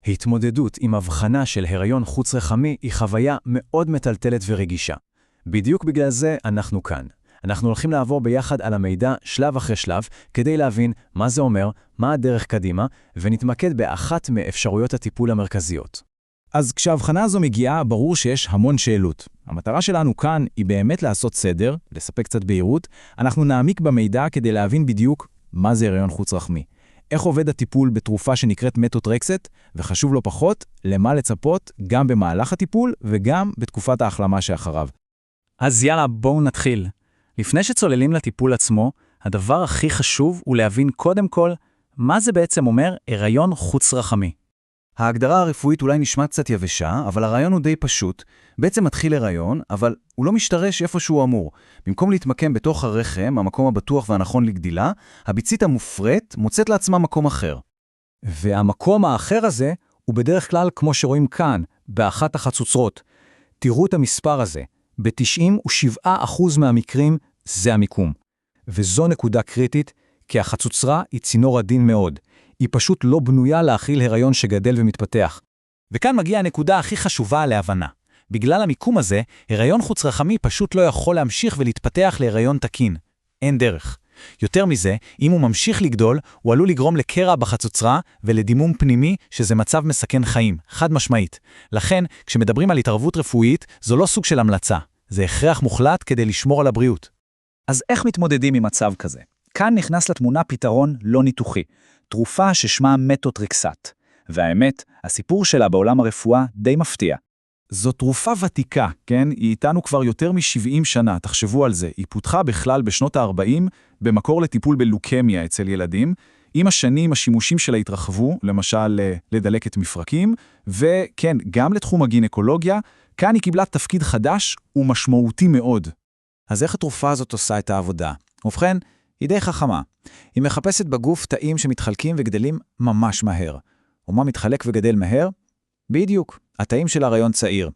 התמודדות עם הבחנה של הריון חוץ-רחמי היא חוויה מאוד מטלטלת ורגישה. בדיוק בגלל זה אנחנו כאן. אנחנו הולכים לעבור ביחד על המידע שלב אחרי שלב, כדי להבין מה זה אומר, מה הדרך קדימה, ונתמקד באחת מאפשרויות הטיפול המרכזיות. אז כשההבחנה הזו מגיעה, ברור שיש המון שאלות. המטרה שלנו כאן היא באמת לעשות סדר, לספק קצת בהירות. אנחנו נעמיק במידע כדי להבין בדיוק מה זה הריון חוץ-רחמי. איך עובד הטיפול בתרופה שנקראת מתוטרקסט, וחשוב לא פחות, למה לצפות גם במהלך הטיפול וגם בתקופת ההחלמה שאחריו. אז יאללה, בואו נתחיל. לפני שצוללים לטיפול עצמו, הדבר הכי חשוב הוא להבין קודם כל מה זה בעצם אומר הריון חוץ-רחמי. ההגדרה הרפואית אולי נשמעת קצת יבשה, אבל הרעיון הוא די פשוט. בעצם מתחיל הריון, אבל הוא לא משתרש איפה שהוא אמור. במקום להתמקם בתוך הרחם, המקום הבטוח והנכון לגדילה, הביצית המופרית מוצאת לעצמה מקום אחר. והמקום האחר הזה הוא בדרך כלל כמו שרואים כאן, באחת החצוצרות. תראו את המספר הזה. ב-97% מהמקרים זה המיקום. וזו נקודה קריטית, כי החצוצרה היא צינור עדין מאוד. היא פשוט לא בנויה להכיל הריון שגדל ומתפתח. וכאן מגיעה הנקודה הכי חשובה להבנה. בגלל המיקום הזה, הריון חוץ-רחמי פשוט לא יכול להמשיך ולהתפתח להריון תקין. אין דרך. יותר מזה, אם הוא ממשיך לגדול, הוא עלול לגרום לקרע בחצוצרה ולדימום פנימי שזה מצב מסכן חיים, חד משמעית. לכן, כשמדברים על התערבות רפואית, זו לא סוג של המלצה. זה הכרח מוחלט כדי לשמור על הבריאות. אז איך מתמודדים עם מצב כזה? כאן נכנס לתמונה פתרון לא ניתוחי. תרופה ששמה מתוטרקסט. והאמת, הסיפור שלה בעולם הרפואה די מפתיע. זו תרופה ותיקה, כן? היא איתנו כבר יותר מ-70 שנה, תחשבו על זה. היא פותחה בכלל בשנות ה-40, במקור לטיפול בלוקמיה אצל ילדים. עם השנים השימושים שלה התרחבו, למשל לדלקת מפרקים, וכן, גם לתחום הגינקולוגיה, כאן היא קיבלה תפקיד חדש ומשמעותי מאוד. אז איך התרופה הזאת עושה את העבודה? ובכן, היא די חכמה. היא מחפשת בגוף תאים שמתחלקים וגדלים ממש מהר. ומה מתחלק וגדל מהר? בדיוק, התאים של הריון צעיר.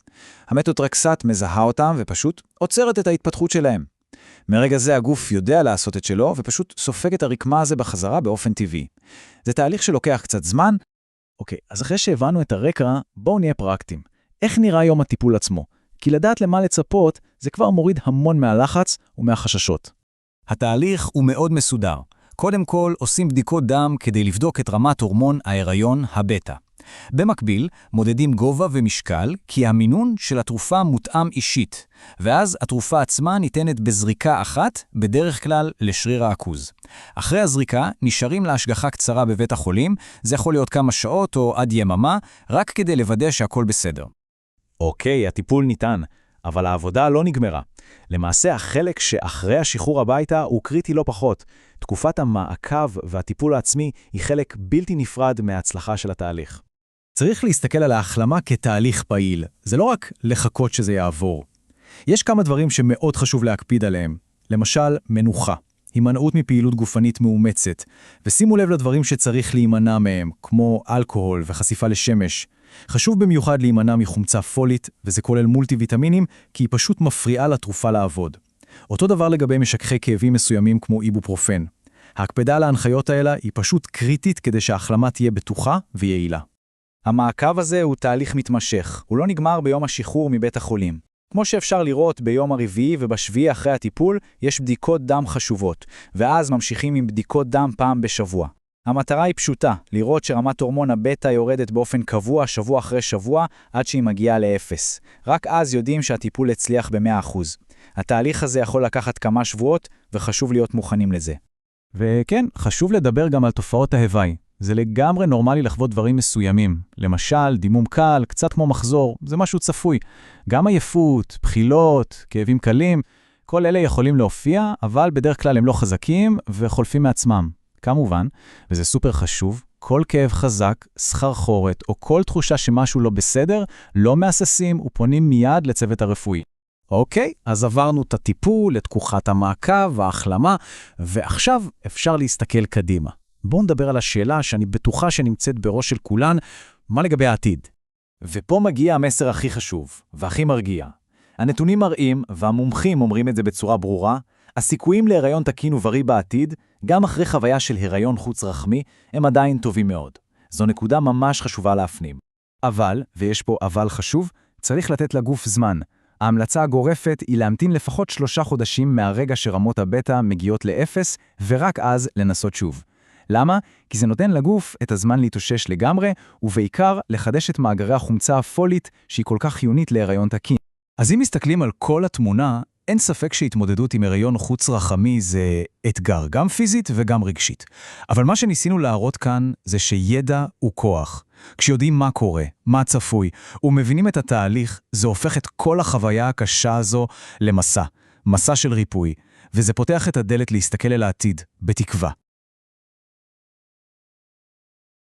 המתוטרקסט מזהה אותם ופשוט עוצרת את ההתפתחות שלהם. מרגע זה הגוף יודע לעשות את שלו ופשוט סופג את הרקמה הזה בחזרה באופן טבעי. זה תהליך שלוקח קצת זמן. אוקיי, אז אחרי שהבנו את הרקע, בואו נהיה פרקטיים. איך נראה יום הטיפול עצמו? כי לדעת למה לצפות, זה כבר מוריד המון מהלחץ ומהחששות. התהליך הוא מאוד מסודר. קודם כל, עושים בדיקות דם כדי לבדוק את רמת הורמון ההיריון הבטא. במקביל, מודדים גובה ומשקל, כי המינון של התרופה מותאם אישית, ואז התרופה עצמה ניתנת בזריקה אחת, בדרך כלל לשריר העכוז. אחרי הזריקה, נשארים להשגחה קצרה בבית החולים, זה יכול להיות כמה שעות או עד יממה, רק כדי לוודא שהכל בסדר. אוקיי, הטיפול ניתן, אבל העבודה לא נגמרה. למעשה, החלק שאחרי השחרור הביתה הוא קריטי לא פחות. תקופת המעקב והטיפול העצמי היא חלק בלתי נפרד מההצלחה של התהליך. צריך להסתכל על ההחלמה כתהליך פעיל. זה לא רק לחכות שזה יעבור. יש כמה דברים שמאוד חשוב להקפיד עליהם. למשל, מנוחה. הימנעות מפעילות גופנית מאומצת. ושימו לב לדברים שצריך להימנע מהם, כמו אלכוהול וחשיפה לשמש. חשוב במיוחד להימנע מחומצה פולית, וזה כולל מולטי-ויטמינים, כי היא פשוט מפריעה לתרופה לעבוד. אותו דבר לגבי משככי כאבים מסוימים כמו איבופרופן. ההקפדה על ההנחיות האלה היא פשוט קריטית כדי שההחלמה תהיה בטוחה ויעילה. המעקב הזה הוא תהליך מתמשך, הוא לא נגמר ביום השחרור מבית החולים. כמו שאפשר לראות ביום הרביעי ובשביעי אחרי הטיפול, יש בדיקות דם חשובות, ואז ממשיכים עם בדיקות דם פעם בשבוע. המטרה היא פשוטה, לראות שרמת הורמון הבטא יורדת באופן קבוע שבוע אחרי שבוע עד שהיא מגיעה לאפס. רק אז יודעים שהטיפול הצליח ב-100%. התהליך הזה יכול לקחת כמה שבועות וחשוב להיות מוכנים לזה. וכן, חשוב לדבר גם על תופעות ההוואי. זה לגמרי נורמלי לחוות דברים מסוימים. למשל, דימום קל, קצת כמו מחזור, זה משהו צפוי. גם עייפות, בחילות, כאבים קלים, כל אלה יכולים להופיע, אבל בדרך כלל הם לא חזקים וחולפים מעצמם. כמובן, וזה סופר חשוב, כל כאב חזק, סחרחורת או כל תחושה שמשהו לא בסדר, לא מהססים ופונים מיד לצוות הרפואי. אוקיי, אז עברנו את הטיפול, את תקופת המעקב, ההחלמה, ועכשיו אפשר להסתכל קדימה. בואו נדבר על השאלה שאני בטוחה שנמצאת בראש של כולן, מה לגבי העתיד? ופה מגיע המסר הכי חשוב, והכי מרגיע. הנתונים מראים, והמומחים אומרים את זה בצורה ברורה, הסיכויים להיריון תקין ובריא בעתיד, גם אחרי חוויה של היריון חוץ-רחמי, הם עדיין טובים מאוד. זו נקודה ממש חשובה להפנים. אבל, ויש פה אבל חשוב, צריך לתת לגוף זמן. ההמלצה הגורפת היא להמתין לפחות 3 חודשים מהרגע שרמות הבטא מגיעות לאפס, ורק אז לנסות שוב. למה? כי זה נותן לגוף את הזמן להתאושש לגמרי, ובעיקר לחדש את מאגרי החומצה הפולית שהיא כל כך חיונית להיריון תקין. אז אם מסתכלים על כל התמונה, אין ספק שהתמודדות עם הריון חוץ רחמי זה אתגר, גם פיזית וגם רגשית. אבל מה שניסינו להראות כאן זה שידע הוא כוח. כשיודעים מה קורה, מה צפוי, ומבינים את התהליך, זה הופך את כל החוויה הקשה הזו למסע, מסע של ריפוי, וזה פותח את הדלת להסתכל אל העתיד, בתקווה.